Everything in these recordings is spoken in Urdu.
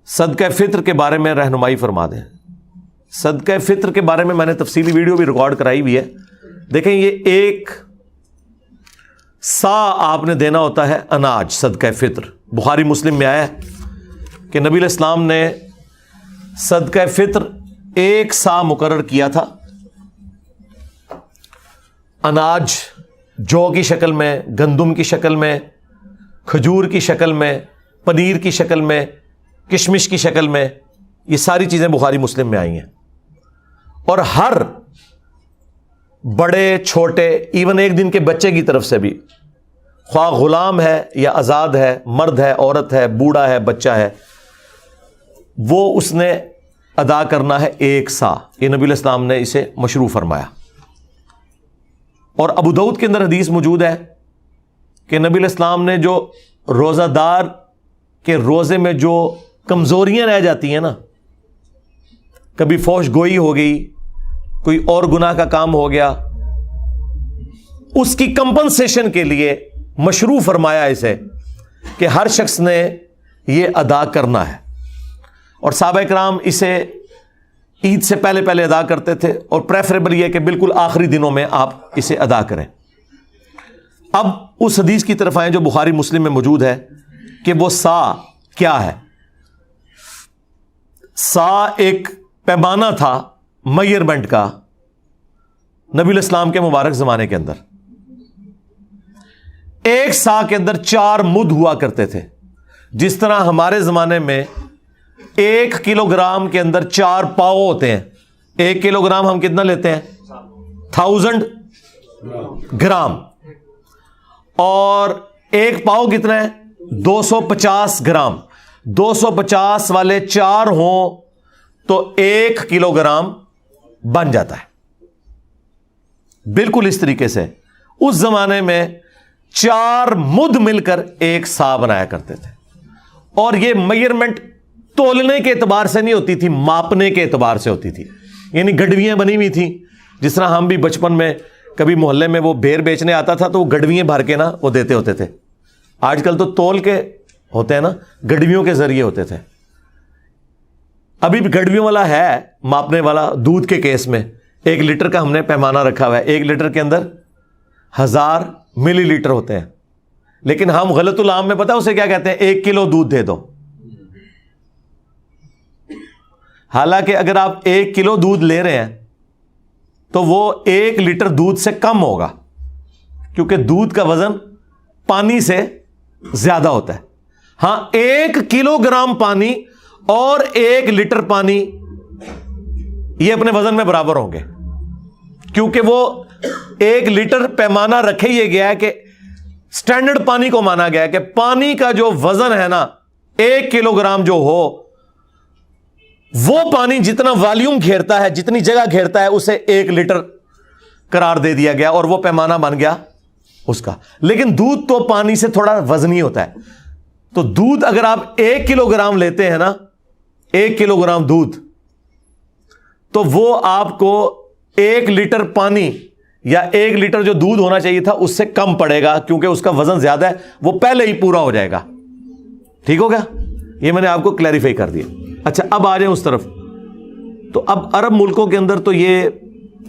صدقہ فطر کے بارے میں رہنمائی فرما دیں. صدقہ فطر کے بارے میں میں نے تفصیلی ویڈیو بھی ریکارڈ کرائی ہوئی ہے. دیکھیں یہ ایک سا آپ نے دینا ہوتا ہے اناج صدقہ فطر. بخاری مسلم میں آیا ہے کہ نبی علیہ السلام نے صدقہ فطر ایک سا مقرر کیا تھا. اناج جو کی شکل میں، گندم کی شکل میں، کھجور کی شکل میں، پنیر کی شکل میں، کشمش کی شکل میں، یہ ساری چیزیں بخاری مسلم میں آئی ہیں. اور ہر بڑے چھوٹے ایون ایک دن کے بچے کی طرف سے بھی، خواہ غلام ہے یا آزاد ہے، مرد ہے، عورت ہے، بوڑھا ہے، بچہ ہے، وہ اس نے ادا کرنا ہے ایک سا. یہ نبی علیہ السلام نے اسے مشروع فرمایا. اور ابو داؤد کے اندر حدیث موجود ہے کہ نبی علیہ السلام نے جو روزہ دار کے روزے میں جو کمزوریاں رہ جاتی ہیں نا، کبھی فوش گوئی ہو گئی، کوئی اور گناہ کا کام ہو گیا، اس کی کمپنسیشن کے لیے مشروع فرمایا اسے کہ ہر شخص نے یہ ادا کرنا ہے. اور صحابہ کرام اسے عید سے پہلے پہلے ادا کرتے تھے، اور پریفریبل یہ کہ بالکل آخری دنوں میں آپ اسے ادا کریں. اب اس حدیث کی طرف آئیں جو بخاری مسلم میں موجود ہے کہ وہ سا کیا ہے. سا ایک پیمانہ تھا میئرمنٹ کا نبی علیہ السلام کے مبارک زمانے کے اندر. ایک سا کے اندر 4 مد ہوا کرتے تھے. جس طرح ہمارے زمانے میں 1 کلو گرام کے اندر 4 پاؤ ہوتے ہیں. 1 کلو گرام ہم کتنا لیتے ہیں؟ 1000 گرام. اور 1 پاؤ کتنا ہے؟ 250 گرام. 250 والے 4 ہوں تو 1 کلو گرام بن جاتا ہے. بالکل اس طریقے سے اس زمانے میں 4 مد مل کر ایک سا بنایا کرتے تھے. اور یہ میئرمنٹ تولنے کے اعتبار سے نہیں ہوتی تھی، ماپنے کے اعتبار سے ہوتی تھی. یعنی گڈویاں بنی ہوئی تھیں. جس طرح ہم بھی بچپن میں کبھی محلے میں وہ بیر بیچنے آتا تھا تو وہ گڈویاں بھر کے نا وہ دیتے ہوتے تھے. آج کل تو تول کے ہوتے ہیں نا، گڈویوں کے ذریعے ہوتے تھے. ابھی بھی گڈویوں والا ہے ماپنے والا. دودھ کے کیس میں 1 لیٹر کا ہم نے پیمانہ رکھا ہوا ہے. 1 لیٹر کے اندر 1000 ملی لیٹر ہوتے ہیں. لیکن ہم غلط العام میں پتہ اسے کیا کہتے ہیں؟ 1 کلو دودھ دے دو. حالانکہ اگر آپ 1 کلو دودھ لے رہے ہیں تو وہ 1 لیٹر دودھ سے کم ہوگا، کیونکہ دودھ کا وزن پانی سے زیادہ ہوتا ہے. ہاں 1 کلو گرام پانی اور 1 لیٹر پانی یہ اپنے وزن میں برابر ہوں گے، کیونکہ وہ 1 لیٹر پیمانہ رکھے یہ گیا ہے کہ سٹینڈرڈ پانی کو مانا گیا ہے کہ پانی کا جو وزن ہے نا 1 کلو گرام جو ہو، وہ پانی جتنا والیوم گھیرتا ہے، جتنی جگہ گھیرتا ہے، اسے 1 لیٹر قرار دے دیا گیا اور وہ پیمانہ بن گیا اس کا. لیکن دودھ تو پانی سے تھوڑا وزنی ہوتا ہے. تو دودھ اگر آپ 1 کلو گرام لیتے ہیں نا، 1 کلو گرام دودھ، تو وہ آپ کو 1 لیٹر پانی یا 1 لیٹر جو دودھ ہونا چاہیے تھا اس سے کم پڑے گا، کیونکہ اس کا وزن زیادہ ہے، وہ پہلے ہی پورا ہو جائے گا. ٹھیک ہو گیا؟ یہ میں نے آپ کو کلیریفائی کر دیا. اچھا اب آ جائیں اس طرف. تو اب عرب ملکوں کے اندر تو یہ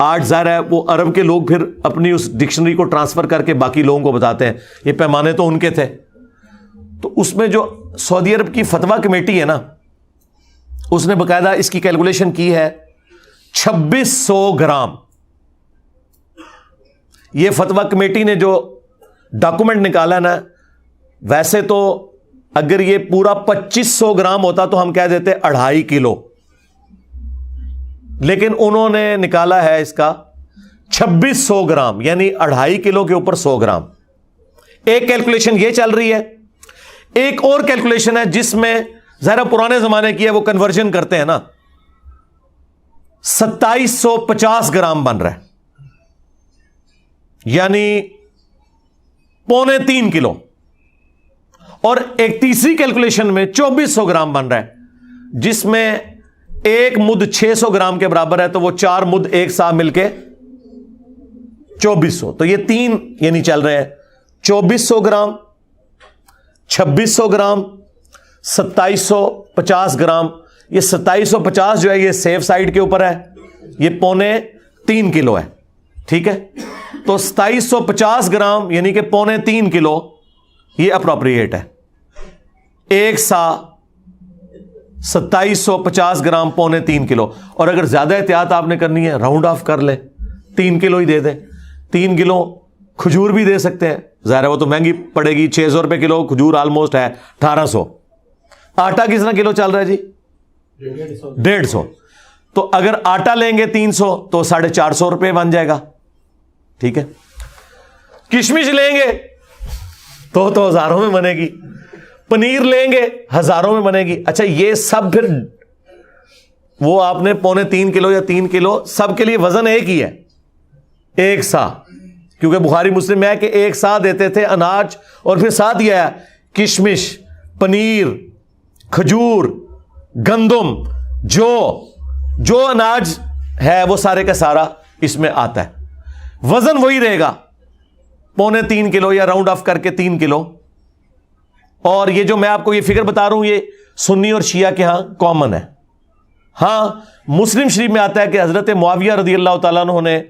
آج ظاہر ہے وہ عرب کے لوگ پھر اپنی اس ڈکشنری کو ٹرانسفر کر کے باقی لوگوں کو بتاتے ہیں یہ پیمانے تو ان کے تھے. تو اس میں جو سعودی عرب کی فتویٰ کمیٹی ہے نا، اس نے باقاعدہ اس کی کیلکولیشن کی ہے 2600 گرام. یہ فتویٰ کمیٹی نے جو ڈاکومنٹ نکالا نا، ویسے تو اگر یہ پورا 2500 گرام ہوتا تو ہم کہہ دیتے 2.5 کلو، لیکن انہوں نے نکالا ہے اس کا 2600 گرام، یعنی 2.5 کلو کے اوپر 100 گرام. ایک کیلکولیشن یہ چل رہی ہے. ایک اور کیلکولیشن ہے جس میں ذرا پرانے زمانے کی ہے، وہ کنورژن کرتے ہیں نا، 2750 گرام بن رہا ہے، یعنی 2.25 کلو. اور ایک تیسری کیلکولیشن میں 2400 گرام بن رہا ہے، جس میں 1 مد 600 گرام کے برابر ہے، تو وہ 4 مد ایک ساتھ مل کے 2400. تو یہ 3 یعنی چل رہے ہیں 2400 گرام، 2600 گرام، 2750 گرام. یہ 2750 جو ہے یہ سیف سائڈ کے اوپر ہے, یہ 3.25 کلو ہے. ٹھیک ہے, تو 2750 گرام یعنی کہ 3.25 کلو یہ اپروپریٹ ہے. ایک سا 2750 گرام 3.25 کلو. اور اگر زیادہ احتیاط آپ نے کرنی ہے راؤنڈ آف کر لیں, 3 کلو ہی دے دیں. 3 کلو کھجور بھی دے سکتے ہیں, ظاہر ہے وہ تو مہنگی پڑے گی, 600 روپے کلو کھجور آلموسٹ ہے 1800. آٹا کتنا کلو چل رہا ہے جی؟ 150. تو اگر آٹا لیں گے 300 تو 450 روپے بن جائے گا. ٹھیک ہے, کشمش لیں گے تو ہزاروں میں بنے گی, پنیر لیں گے ہزاروں میں بنے گی. اچھا یہ سب پھر وہ آپ نے 3.25 کلو یا 3 کلو سب کے لیے وزن ایک ہی ہے, ایک سا, کیونکہ بخاری مسلم میں ہے کہ ایک سا دیتے تھے اناج, اور پھر ساتھ یہ ہے کشمش, پنیر, کھجور, گندم, جو اناج ہے وہ سارے کا سارا اس میں آتا ہے. وزن وہی رہے گا 3.25 کلو یا راؤنڈ آف کر کے 3 کلو. اور یہ جو میں آپ کو یہ فگر بتا رہا ہوں یہ سنی اور شیعہ کے ہاں کامن ہے. ہاں مسلم شریف میں آتا ہے کہ حضرت معاویہ رضی اللہ تعالیٰ عنہ نے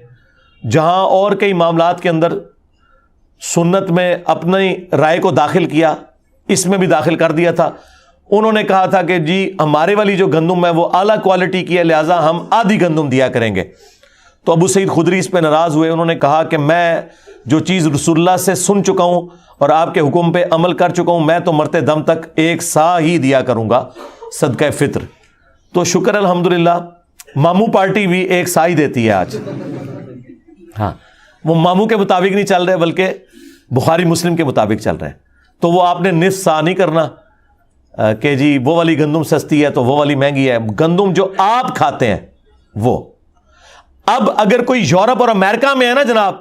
جہاں اور کئی معاملات کے اندر سنت میں اپنی رائے کو داخل کیا, اس میں بھی داخل کر دیا تھا. انہوں نے کہا تھا کہ جی ہمارے والی جو گندم ہے وہ اعلیٰ کوالٹی کی ہے, لہٰذا ہم آدھی گندم دیا کریں گے. تو ابو سعید خدری اس پہ ناراض ہوئے. انہوں نے کہا کہ میں جو چیز رسول اللہ سے سن چکا ہوں اور آپ کے حکم پہ عمل کر چکا ہوں, میں تو مرتے دم تک ایک سا ہی دیا کروں گا صدقہ فطر. تو شکر الحمدللہ ماموں پارٹی بھی ایک سا ہی دیتی ہے آج. ہاں وہ ماموں کے مطابق نہیں چل رہے بلکہ بخاری مسلم کے مطابق چل رہے ہیں. تو وہ آپ نے نصف سا نہیں کرنا کہ جی وہ والی گندم سستی ہے تو وہ والی مہنگی ہے. گندم جو آپ کھاتے ہیں وہ. اب اگر کوئی یورپ اور امریکہ میں ہے نا جناب,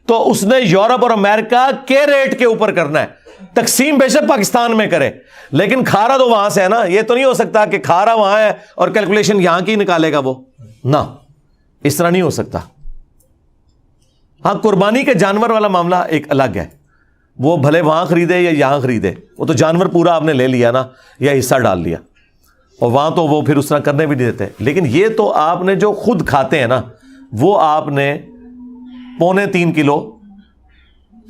تو اس نے یورپ اور امریکہ کے ریٹ کے اوپر کرنا ہے. تقسیم بے شک پاکستان میں کرے لیکن کھارا تو وہاں سے ہے نا. یہ تو نہیں ہو سکتا کہ کھارا وہاں ہے اور کیلکولیشن یہاں کی نکالے گا وہ, نہ اس طرح نہیں ہو سکتا. ہاں قربانی کے جانور والا معاملہ ایک الگ ہے, وہ بھلے وہاں خریدے یا یہاں خریدے, وہ تو جانور پورا آپ نے لے لیا نا یا حصہ ڈال لیا, اور وہاں تو وہ پھر اس طرح کرنے بھی نہیں دیتے. لیکن یہ تو آپ نے جو خود کھاتے ہیں نا وہ آپ نے 3.25 کلو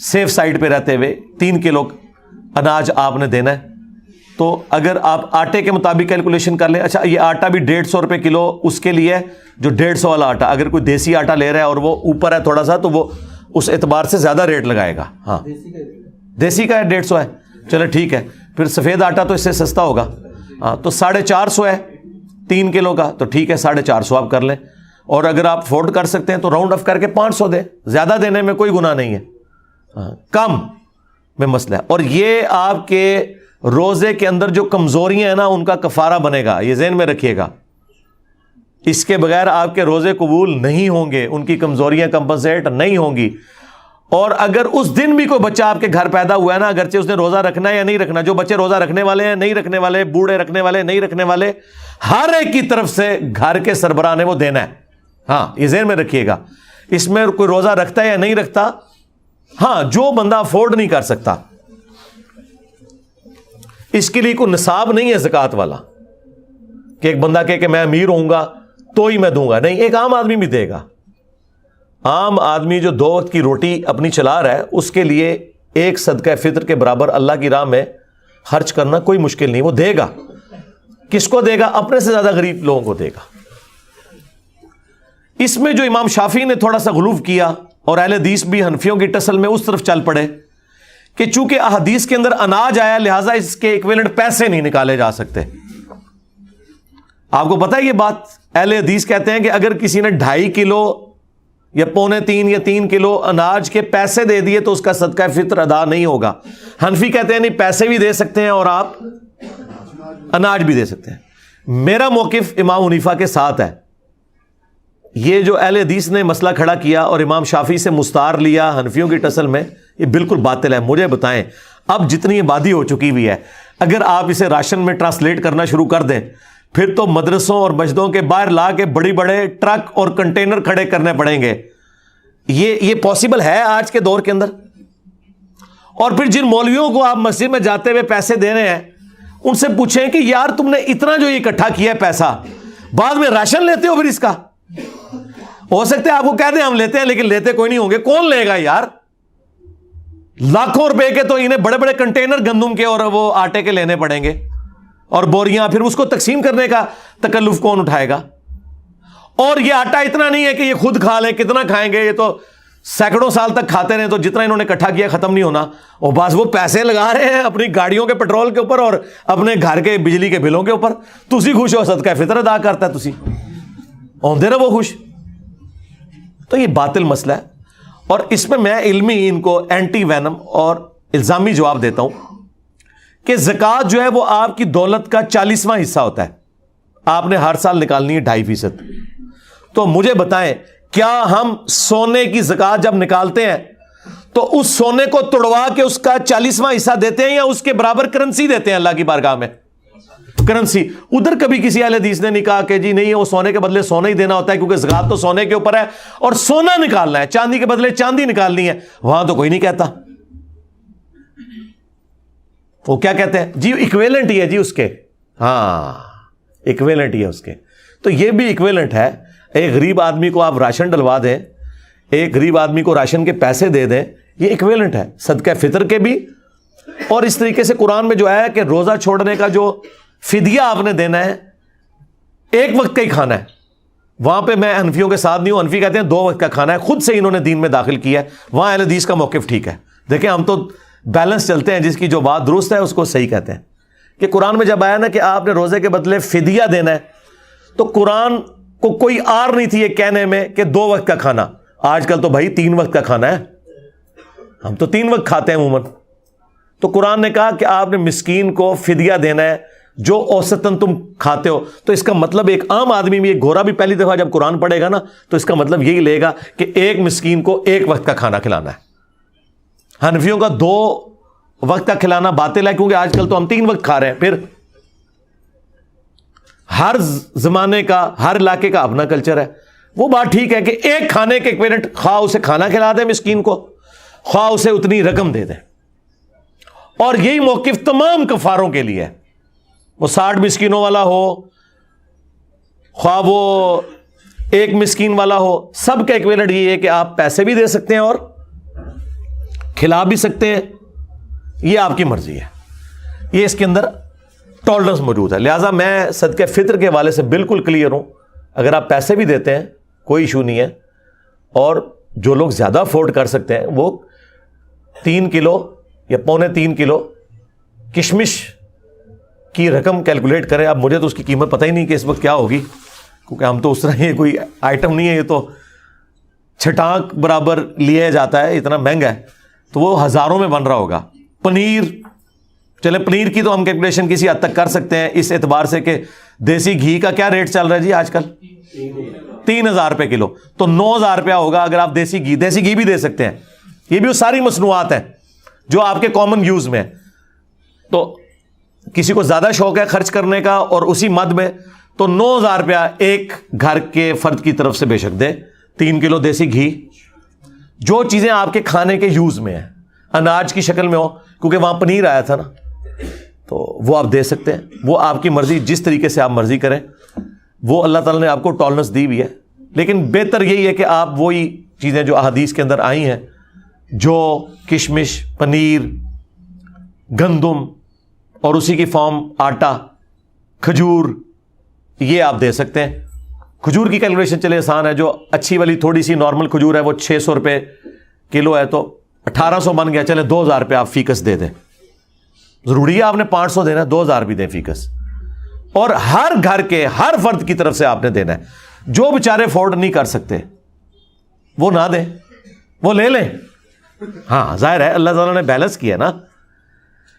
سیف سائڈ پہ رہتے ہوئے 3 کلو اناج آپ نے دینا ہے. تو اگر آپ آٹے کے مطابق کیلکولیشن کر لیں, اچھا یہ آٹا بھی 150 روپے کلو اس کے لیے جو 150 والا آٹا, اگر کوئی دیسی آٹا لے رہا ہے اور وہ اوپر ہے تھوڑا سا تو وہ اس اعتبار سے زیادہ ریٹ لگائے گا. ہاں دیسی کا ہے 150 ہے, چلو ٹھیک ہے. پھر سفید آٹا تو اس سے سستا ہوگا, ہاں تو 450 ہے 3 کلو کا, تو ٹھیک ہے 450 آپ کر لیں. اور اگر آپ افورڈ کر سکتے ہیں تو راؤنڈ آف کر کے 500 دیں, زیادہ دینے میں کوئی گناہ نہیں ہے, کم میں مسئلہ ہے. اور یہ آپ کے روزے کے اندر جو کمزوریاں ہیں نا ان کا کفارہ بنے گا, یہ ذہن میں رکھیے گا. اس کے بغیر آپ کے روزے قبول نہیں ہوں گے, ان کی کمزوریاں کمپنسیٹ نہیں ہوں گی. اور اگر اس دن بھی کوئی بچہ آپ کے گھر پیدا ہوا ہے نا, اگرچہ اس نے روزہ رکھنا ہے یا نہیں رکھنا, جو بچے روزہ رکھنے والے ہیں نہیں رکھنے والے, بوڑھے رکھنے والے نہیں رکھنے والے, ہر ایک کی طرف سے گھر کے سربراہ نے وہ دینا ہے. ہاں یہ ذہن میں رکھیے گا. اس میں کوئی روزہ رکھتا ہے یا نہیں رکھتا, ہاں جو بندہ افورڈ نہیں کر سکتا اس کے لیے کوئی نصاب نہیں ہے زکوٰۃ والا کہ ایک بندہ کہے کہ میں امیر ہوں گا تو ہی میں دوں گا. نہیں, ایک عام آدمی بھی دے گا. عام آدمی جو 2 وقت کی روٹی اپنی چلا رہا ہے اس کے لیے ایک صدقہ فطر کے برابر اللہ کی راہ میں خرچ کرنا کوئی مشکل نہیں, وہ دے گا. کس کو دے گا؟ اپنے سے زیادہ غریب لوگوں کو دے گا. اس میں جو امام شافعی نے تھوڑا سا غلو کیا اور اہل حدیث بھی حنفیوں کی ٹسل میں اس طرف چل پڑے کہ چونکہ احادیث کے اندر اناج آیا لہٰذا اس کے ایکویلنٹ پیسے نہیں نکالے جا سکتے. آپ کو پتا ہے یہ بات, اہل حدیث کہتے ہیں کہ اگر کسی نے 2.5 کلو یا 3.25 یا 3 کلو اناج کے پیسے دے دیے تو اس کا صدقہ فطر ادا نہیں ہوگا. حنفی کہتے ہیں نہیں, پیسے بھی دے سکتے ہیں اور آپ اناج بھی دے سکتے ہیں. میرا موقف امام حنیفہ کے ساتھ ہے. یہ جو اہل حدیث نے مسئلہ کھڑا کیا اور امام شافعی سے مستعار لیا حنفیوں کی ٹسل میں, یہ بالکل باطل ہے. مجھے بتائیں اب جتنی آبادی ہو چکی ہوئی ہے, اگر آپ اسے راشن میں ٹرانسلیٹ کرنا شروع کر دیں پھر تو مدرسوں اور مسجدوں کے باہر لا کے بڑی بڑے ٹرک اور کنٹینر کھڑے کرنے پڑیں گے. یہ پاسبل ہے آج کے دور کے اندر. اور پھر جن مولویوں کو آپ مسجد میں جاتے ہوئے پیسے دے رہے ہیں ان سے پوچھیں کہ یار تم نے اتنا جو اکٹھا کیا ہے پیسہ, بعد میں راشن لیتے ہو پھر اس کا؟ ہو سکتا ہے آپ کو کہہ دیں ہم لیتے ہیں, لیکن لیتے کوئی نہیں ہوں گے. کون لے گا یار؟ لاکھوں روپے کے تو انہیں بڑے بڑے کنٹینر گندم کے اور وہ آٹے کے لینے پڑیں گے اور بوریاں, پھر اس کو تقسیم کرنے کا تکلف کون اٹھائے گا؟ اور یہ آٹا اتنا نہیں ہے کہ یہ خود کھا لیں, کتنا کھائیں گے؟ یہ تو سینکڑوں سال تک کھاتے رہے تو جتنا انہوں نے اکٹھا کیا ختم نہیں ہونا. اور بس وہ پیسے لگا رہے ہیں اپنی گاڑیوں کے پیٹرول کے اوپر اور اپنے گھر کے بجلی کے بلوں کے اوپر. تسی خوش ہو, صدقہ فطر ادا کرتا ہے, تسی ہوندے رہو خوش. تو یہ باطل مسئلہ ہے, اور اس میں میں علمی ان کو اینٹی وینم اور الزامی جواب دیتا ہوں کہ زکوٰۃ جو ہے وہ آپ کی دولت کا 40واں حصہ ہوتا ہے, آپ نے ہر سال نکالنی ہے 2.5%. تو مجھے بتائیں, کیا ہم سونے کی زکوٰۃ جب نکالتے ہیں تو اس سونے کو توڑوا کے اس کا 40واں حصہ دیتے ہیں یا اس کے برابر کرنسی دیتے ہیں اللہ کی بارگاہ میں؟ کرنسی. ادھر کبھی کسی اہل حدیث نے نہیں کہا کہ جی نہیں وہ سونے کے بدلے سونا ہی دینا ہوتا ہے کیونکہ زکوٰۃ تو سونے کے اوپر ہے اور سونا نکالنا ہے, چاندی کے بدلے چاندی نکالنی ہے. وہاں تو کوئی نہیں کہتا. وہ کیا کہتے ہیں جی ایکویلنٹ ہی ہے جی اس کے, ہاں ایکویلنٹ ہی ہے اس کے. تو یہ بھی ایکویلنٹ ہے. ایک غریب آدمی کو آپ راشن ڈلوا دیں, ایک غریب آدمی کو راشن کے پیسے دے دیں, یہ ایکویلنٹ ہے صدقہ فطر کے بھی. اور اس طریقے سے قرآن میں جو ہے کہ روزہ چھوڑنے کا جو فدیہ آپ نے دینا ہے ایک وقت کا ہی کھانا ہے. وہاں پہ میں حنفیوں کے ساتھ نہیں ہوں, حنفی کہتے ہیں 2 وقت کا کھانا ہے, خود سے انہوں نے دین میں داخل کیا ہے. وہاں اہل حدیث کا موقف ٹھیک ہے. دیکھیں ہم تو بیلنس چلتے ہیں, جس کی جو بات درست ہے اس کو صحیح کہتے ہیں. کہ قرآن میں جب آیا نا کہ آپ نے روزے کے بدلے فدیہ دینا ہے, تو قرآن کو کوئی آر نہیں تھی یہ کہنے میں کہ 2 وقت کا کھانا. آج کل تو بھائی 3 وقت کا کھانا ہے, ہم تو 3 وقت کھاتے ہیں عموماً. تو قرآن نے کہا کہ آپ نے مسکین کو فدیہ دینا ہے جو اوسطاً تم کھاتے ہو. تو اس کا مطلب ایک عام آدمی بھی, ایک گورا بھی پہلی دفعہ جب قرآن پڑھے گا نا تو اس کا مطلب یہی لے گا کہ ایک مسکین کو 1 وقت کا کھانا کھلانا ہے. حنفیوں کا 2 وقت کا کھلانا باطل ہے کیونکہ آج کل تو ہم 3 وقت کھا رہے ہیں. پھر ہر زمانے کا, ہر علاقے کا اپنا کلچر ہے. وہ بات ٹھیک ہے کہ ایک کھانے کے ایکویلنٹ, خواہ اسے کھانا کھلا دیں مسکین کو, خواہ اسے اتنی رقم دے دیں. اور یہی موقف تمام کفاروں کے لیے ہے, وہ 60 مسکینوں والا ہو, خواہ وہ 1 مسکین والا ہو, سب کا ایکویلنٹ یہ ہے کہ آپ پیسے بھی دے سکتے ہیں اور کھلا بھی سکتے ہیں. یہ آپ کی مرضی ہے, یہ اس کے اندر ٹالرنس موجود ہے. لہٰذا میں صدقہ فطر کے حوالے سے بالکل کلیئر ہوں. اگر آپ پیسے بھی دیتے ہیں کوئی ایشو نہیں ہے, اور جو لوگ زیادہ افورڈ کر سکتے ہیں وہ 3 کلو یا 3.25 کلو کشمش کی رقم کیلکولیٹ کریں. اب مجھے تو اس کی قیمت پتہ ہی نہیں کہ اس وقت کیا ہوگی, کیونکہ ہم تو اس طرح یہ کوئی آئٹم نہیں ہے, یہ تو چھٹانک برابر لیا جاتا ہے, اتنا مہنگا ہے. تو وہ ہزاروں میں بن رہا ہوگا. پنیر, چلے پنیر کی تو ہم کیلکولیشن کسی حد تک کر سکتے ہیں اس اعتبار سے کہ دیسی گھی کا کیا ریٹ چل رہا ہے جی آج کل, 3,000 روپے کلو, تو 9,000 روپیہ ہوگا اگر آپ دیسی گھی بھی دے سکتے ہیں. یہ بھی وہ ساری مصنوعات ہیں جو آپ کے کامن یوز میں. تو کسی کو زیادہ شوق ہے خرچ کرنے کا اور اسی مد میں, تو 9,000 روپیہ ایک گھر کے فرد کی طرف سے بے شک دے. 3 کلو دیسی گھی, جو چیزیں آپ کے کھانے کے یوز میں ہیں, اناج کی شکل میں ہو, کیونکہ وہاں پنیر آیا تھا نا, تو وہ آپ دے سکتے ہیں. وہ آپ کی مرضی, جس طریقے سے آپ مرضی کریں. وہ اللہ تعالیٰ نے آپ کو ٹالرنس دی ہوئی ہے, لیکن بہتر یہی ہے کہ آپ وہی چیزیں جو احادیث کے اندر آئی ہیں, جو کشمش, پنیر, گندم اور اسی کی فارم آٹا, کھجور, یہ آپ دے سکتے ہیں. کھجور کی کیلکولیشن چلے آسان ہے, جو اچھی والی تھوڑی سی نارمل کھجور ہے وہ 600 روپے کلو ہے, تو 1800 بن گیا. چلے 2,000 روپے آپ فیکس دے دیں. ضروری ہے آپ نے 500 دینا, 2,000 بھی دیں فیکس. اور ہر گھر کے ہر فرد کی طرف سے آپ نے دینا ہے. جو بیچارے افورڈ نہیں کر سکتے وہ نہ دیں, وہ لے لیں. ہاں ظاہر ہے اللہ تعالیٰ نے بیلنس کیا نا,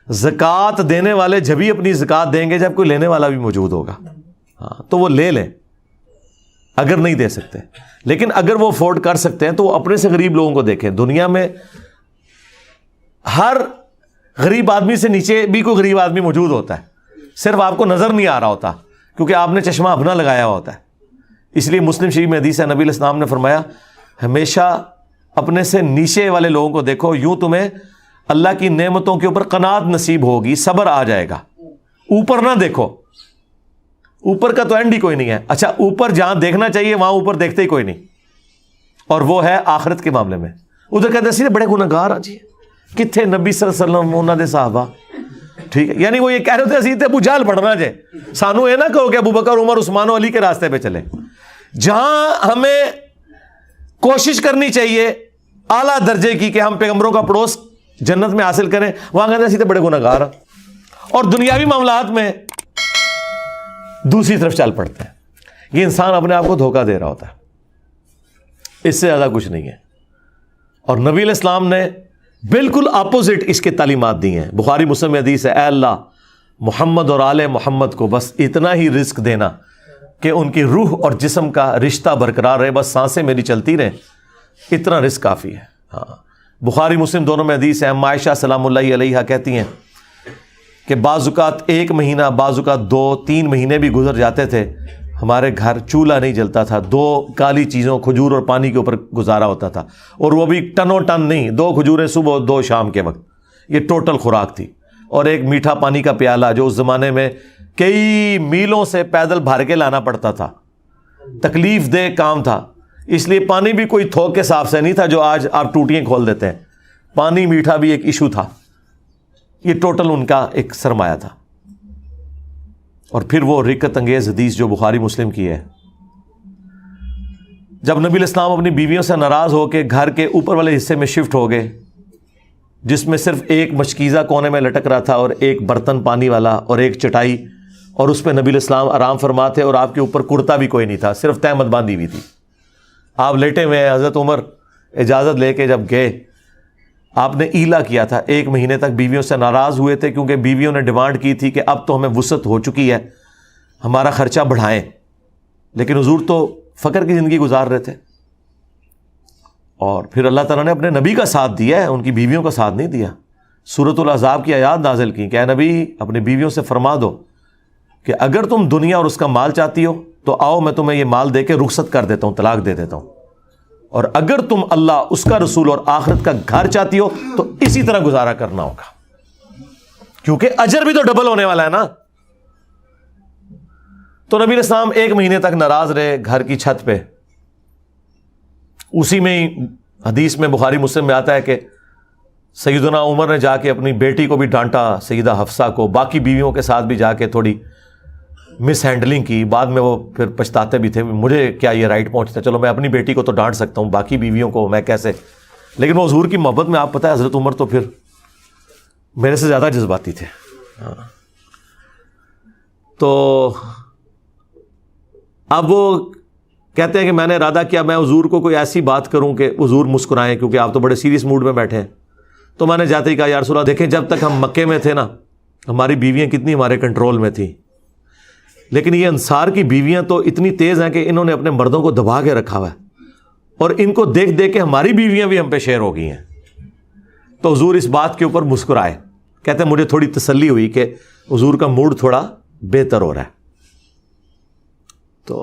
زکوٰۃ دینے والے جبھی اپنی زکوٰۃ دیں گے جب کوئی لینے والا بھی موجود ہوگا. ہاں تو وہ لے لیں اگر نہیں دے سکتے. لیکن اگر وہ افورڈ کر سکتے ہیں تو وہ اپنے سے غریب لوگوں کو دیکھیں. دنیا میں ہر غریب آدمی سے نیچے بھی کوئی غریب آدمی موجود ہوتا ہے, صرف آپ کو نظر نہیں آ رہا ہوتا کیونکہ آپ نے چشمہ اپنا لگایا ہوا ہوتا ہے. اس لیے مسلم شریف میں حدیث ہے, نبی علیہ السلام نے فرمایا ہمیشہ اپنے سے نیچے والے لوگوں کو دیکھو, یوں تمہیں اللہ کی نعمتوں کے اوپر قناعت نصیب ہوگی, صبر آ جائے گا. اوپر نہ دیکھو, اوپر کا تو اینڈ ہی کوئی نہیں ہے. اچھا اوپر جہاں دیکھنا چاہیے وہاں اوپر دیکھتے ہی کوئی نہیں, اور وہ ہے آخرت کے معاملے میں. ادھر کہتے ہیں بڑے گناہگار ہیں جی, کتنے نبی صلی اللہ علیہ وسلم انہوں نے صحابہ, ٹھیک ہے, یعنی وہ یہ کہہ رہے تھے ابو جہل پڑھنا جائے, سانو یہ نہ کہو کہ ابو بکر عمر عثمان و علی کے راستے پہ چلے. جہاں ہمیں کوشش کرنی چاہیے اعلیٰ درجے کی کہ ہم پیغمبروں کا پڑوس جنت میں حاصل کریں, وہاں کہتے ہیں اسی بڑے گناہگار ہیں, اور دنیاوی معاملات میں دوسری طرف چل پڑتے ہیں. یہ انسان اپنے آپ کو دھوکہ دے رہا ہوتا ہے, اس سے زیادہ کچھ نہیں ہے. اور نبی علیہ السلام نے بالکل اپوزٹ اس کے تعلیمات دی ہیں. بخاری مسلم میں حدیث ہے, اے اللہ محمد اور آل محمد کو بس اتنا ہی رزق دینا کہ ان کی روح اور جسم کا رشتہ برقرار رہے, بس سانسیں میری چلتی رہیں, اتنا رزق کافی ہے. ہاں, بخاری مسلم دونوں میں حدیث ہے. عائشہ سلام اللہ علیہا کہتی ہیں کہ بعض اوقات 1 مہینہ, بعض اوقات 2-3 مہینے بھی گزر جاتے تھے, ہمارے گھر چولہا نہیں جلتا تھا, 2 کالی چیزوں کھجور اور پانی کے اوپر گزارا ہوتا تھا, اور وہ بھی ٹنوں ٹن نہیں, 2 کھجوریں صبح 2 شام کے وقت, یہ ٹوٹل خوراک تھی. اور ایک میٹھا پانی کا پیالہ جو اس زمانے میں کئی میلوں سے پیدل بھر کے لانا پڑتا تھا, تکلیف دہ کام تھا, اس لیے پانی بھی کوئی تھوک کے صاف سے نہیں تھا جو آج آپ ٹوٹیاں کھول دیتے ہیں. پانی میٹھا بھی ایک ایشو تھا. یہ ٹوٹل ان کا ایک سرمایہ تھا. اور پھر وہ رکت انگیز حدیث جو بخاری مسلم کی ہے, جب نبی علیہ السلام اپنی بیویوں سے ناراض ہو کے گھر کے اوپر والے حصے میں شفٹ ہو گئے, جس میں صرف ایک مشکیزہ کونے میں لٹک رہا تھا اور ایک برتن پانی والا اور ایک چٹائی, اور اس پہ نبی علیہ السلام آرام فرماتے, اور آپ کے اوپر کرتا بھی کوئی نہیں تھا, صرف تہمت باندھی ہوئی تھی, آپ لیٹے ہوئے ہیں. حضرت عمر اجازت لے کے جب گئے, آپ نے ایلا کیا تھا, 1 مہینے تک بیویوں سے ناراض ہوئے تھے کیونکہ بیویوں نے ڈیمانڈ کی تھی کہ اب تو ہمیں وسعت ہو چکی ہے, ہمارا خرچہ بڑھائیں, لیکن حضور تو فقر کی زندگی گزار رہے تھے. اور پھر اللہ تعالیٰ نے اپنے نبی کا ساتھ دیا ہے, ان کی بیویوں کا ساتھ نہیں دیا. سورۃ الاحزاب کی آیات نازل کی کہ اے نبی اپنی بیویوں سے فرما دو کہ اگر تم دنیا اور اس کا مال چاہتی ہو تو آؤ میں تمہیں یہ مال دے کے رخصت کر دیتا ہوں, طلاق دے دیتا ہوں, اور اگر تم اللہ, اس کا رسول اور آخرت کا گھر چاہتی ہو تو اسی طرح گزارا کرنا ہوگا, کیونکہ اجر بھی تو ڈبل ہونے والا ہے نا. تو نبی علیہ السلام 1 مہینے تک ناراض رہے گھر کی چھت پہ. اسی میں ہی حدیث میں بخاری مسلم میں آتا ہے کہ سیدنا عمر نے جا کے اپنی بیٹی کو بھی ڈانٹا, سیدہ حفصہ کو, باقی بیویوں کے ساتھ بھی جا کے تھوڑی مس ہینڈلنگ کی. بعد میں وہ پھر پچھتاتے بھی تھے, مجھے کیا یہ رائٹ پہنچتا, چلو میں اپنی بیٹی کو تو ڈانٹ سکتا ہوں, باقی بیویوں کو میں کیسے. لیکن وہ حضور کی محبت میں, آپ پتہ ہے حضرت عمر تو پھر میرے سے زیادہ جذباتی تھے. تو اب وہ کہتے ہیں کہ میں نے ارادہ کیا میں حضور کو کوئی ایسی بات کروں کہ حضور مسکرائیں, کیونکہ آپ تو بڑے سیریس موڈ میں بیٹھے ہیں. تو میں نے جاتے ہی کہا یا رسول اللہ دیکھیں جب تک ہم مکے میں تھے نا, ہماری بیویاں کتنی ہمارے کنٹرول میں تھیں, لیکن یہ انصار کی بیویاں تو اتنی تیز ہیں کہ انہوں نے اپنے مردوں کو دبا کے رکھا ہوا ہے, اور ان کو دیکھ دیکھ کے ہماری بیویاں بھی ہم پہ شیر ہو گئی ہیں. تو حضور اس بات کے اوپر مسکرائے, کہتے ہیں مجھے تھوڑی تسلی ہوئی کہ حضور کا موڈ تھوڑا بہتر ہو رہا ہے. تو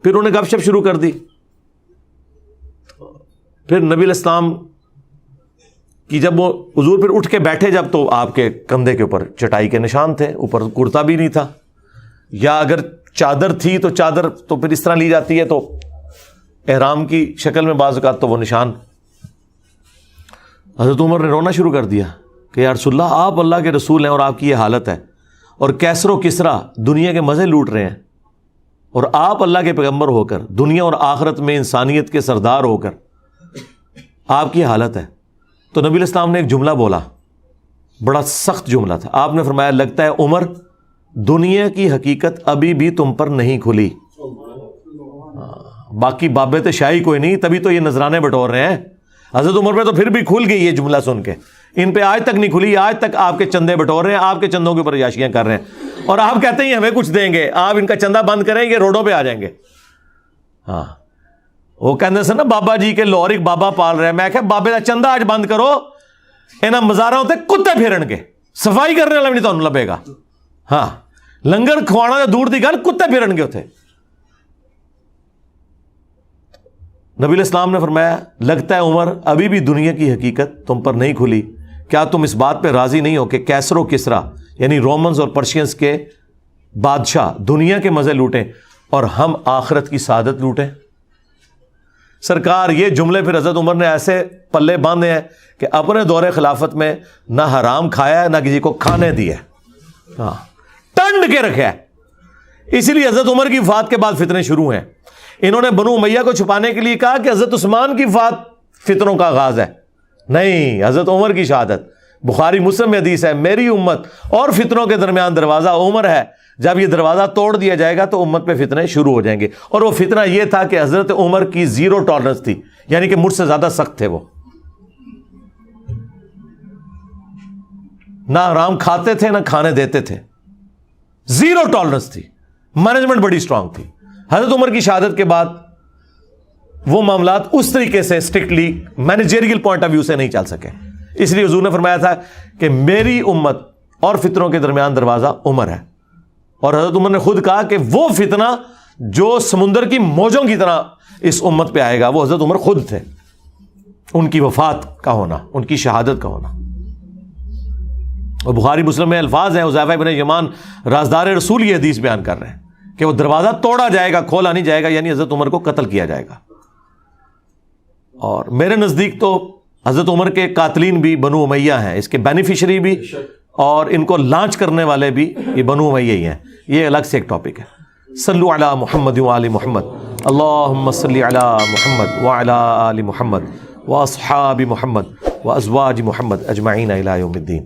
پھر انہوں نے گپ شپ شروع کر دی. پھر نبی علیہ السلام کی جب وہ حضور پھر اٹھ کے بیٹھے جب, تو آپ کے کندھے کے اوپر چٹائی کے نشان تھے, اوپر کرتا بھی نہیں تھا, یا اگر چادر تھی تو چادر تو پھر اس طرح لی جاتی ہے تو احرام کی شکل میں بعض اوقات, تو وہ نشان. حضرت عمر نے رونا شروع کر دیا کہ یا رسول اللہ آپ اللہ کے رسول ہیں اور آپ کی یہ حالت ہے, اور کیسر و کسرا دنیا کے مزے لوٹ رہے ہیں, اور آپ اللہ کے پیغمبر ہو کر دنیا اور آخرت میں انسانیت کے سردار ہو کر آپ کی حالت ہے. تو نبی علیہ السلام نے ایک جملہ بولا, بڑا سخت جملہ تھا. آپ نے فرمایا لگتا ہے عمر دنیا کی حقیقت ابھی بھی تم پر نہیں کھلی. باقی بابے تو شاہی کوئی نہیں, تبھی تو یہ نذرانے بٹور رہے ہیں. حضرت عمر پہ تو پھر بھی کھل گئی یہ جملہ سن کے, ان پہ آج تک نہیں کھلی. آج تک آپ کے چندے بٹور رہے ہیں, آپ کے چندوں کے اوپر عیاشیاں کر رہے ہیں, اور آپ کہتے ہیں ہمیں کچھ دیں گے, آپ ان کا چندہ بند کریں گے, روڈوں پہ آ جائیں گے. ہاں وہ کہنے سے نا بابا جی کے لوہر ایک بابا پال رہے ہیں, میں کہ بابے کا چندہ آج بند کرو, انہاں مزاراں تے کتے پھرن گے, صفائی کرنے والا بھی نہیں تانوں لبے گا. ہاں لنگر کھوانا دور دی گل, کتے پھرن گے اتنے. نبی علیہ السلام نے فرمایا لگتا ہے عمر ابھی بھی دنیا کی حقیقت تم پر نہیں کھلی، کیا تم اس بات پہ راضی نہیں ہو کہ کیسر و کسرا یعنی رومنز اور پرشینز کے بادشاہ دنیا کے مزے لوٹیں اور ہم آخرت کی سعادت لوٹیں؟ سرکار یہ جملے پھر حضرت عمر نے ایسے پلے باندھے ہیں کہ اپنے دور خلافت میں نہ حرام کھایا ہے نہ کسی کو کھانے دیا ہے، ہاں ٹنڈ کے رکھا ہے۔ اسی لیے حضرت عمر کی وفات کے بعد فتنے شروع ہیں۔ انہوں نے بنو امیہ کو چھپانے کے لیے کہا کہ حضرت عثمان کی وفات فتنوں کا آغاز ہے، نہیں، حضرت عمر کی شہادت۔ بخاری مسلم میں حدیث ہے میری امت اور فتنوں کے درمیان دروازہ عمر ہے، جب یہ دروازہ توڑ دیا جائے گا تو امت پہ فتنے شروع ہو جائیں گے۔ اور وہ فتنہ یہ تھا کہ حضرت عمر کی زیرو ٹالرنس تھی، یعنی کہ مجھ سے زیادہ سخت تھے، وہ نہ حرام کھاتے تھے نہ کھانے دیتے تھے، زیرو ٹالرنس تھی، مینجمنٹ بڑی اسٹرانگ تھی۔ حضرت عمر کی شہادت کے بعد وہ معاملات اس طریقے سے strictly managerial point of view سے نہیں چل سکے، اس لیے حضور نے فرمایا تھا کہ میری امت اور فتنوں کے درمیان دروازہ عمر ہے۔ اور حضرت عمر نے خود کہا کہ وہ فتنہ جو سمندر کی موجوں کی طرح اس امت پہ آئے گا وہ حضرت عمر خود تھے، ان کی وفات کا ہونا، ان کی شہادت کا ہونا۔ اور بخاری مسلم میں الفاظ ہیں، حذیفہ بن یمان رازدار رسول یہ حدیث بیان کر رہے ہیں کہ وہ دروازہ توڑا جائے گا، کھولا نہیں جائے گا، یعنی حضرت عمر کو قتل کیا جائے گا۔ اور میرے نزدیک تو حضرت عمر کے قاتلین بھی بنو امیہ ہیں، اس کے بینیفیشری بھی، اور ان کو لانچ کرنے والے بھی یہ بنو امیہ ہی ہیں، یہ الگ سے ایک ٹاپک ہے۔ صلو علی محمد وآل محمد، اللہم صلی علی محمد وعلی آل محمد واصحاب محمد وازواج محمد اجمعین الی یوم الدین۔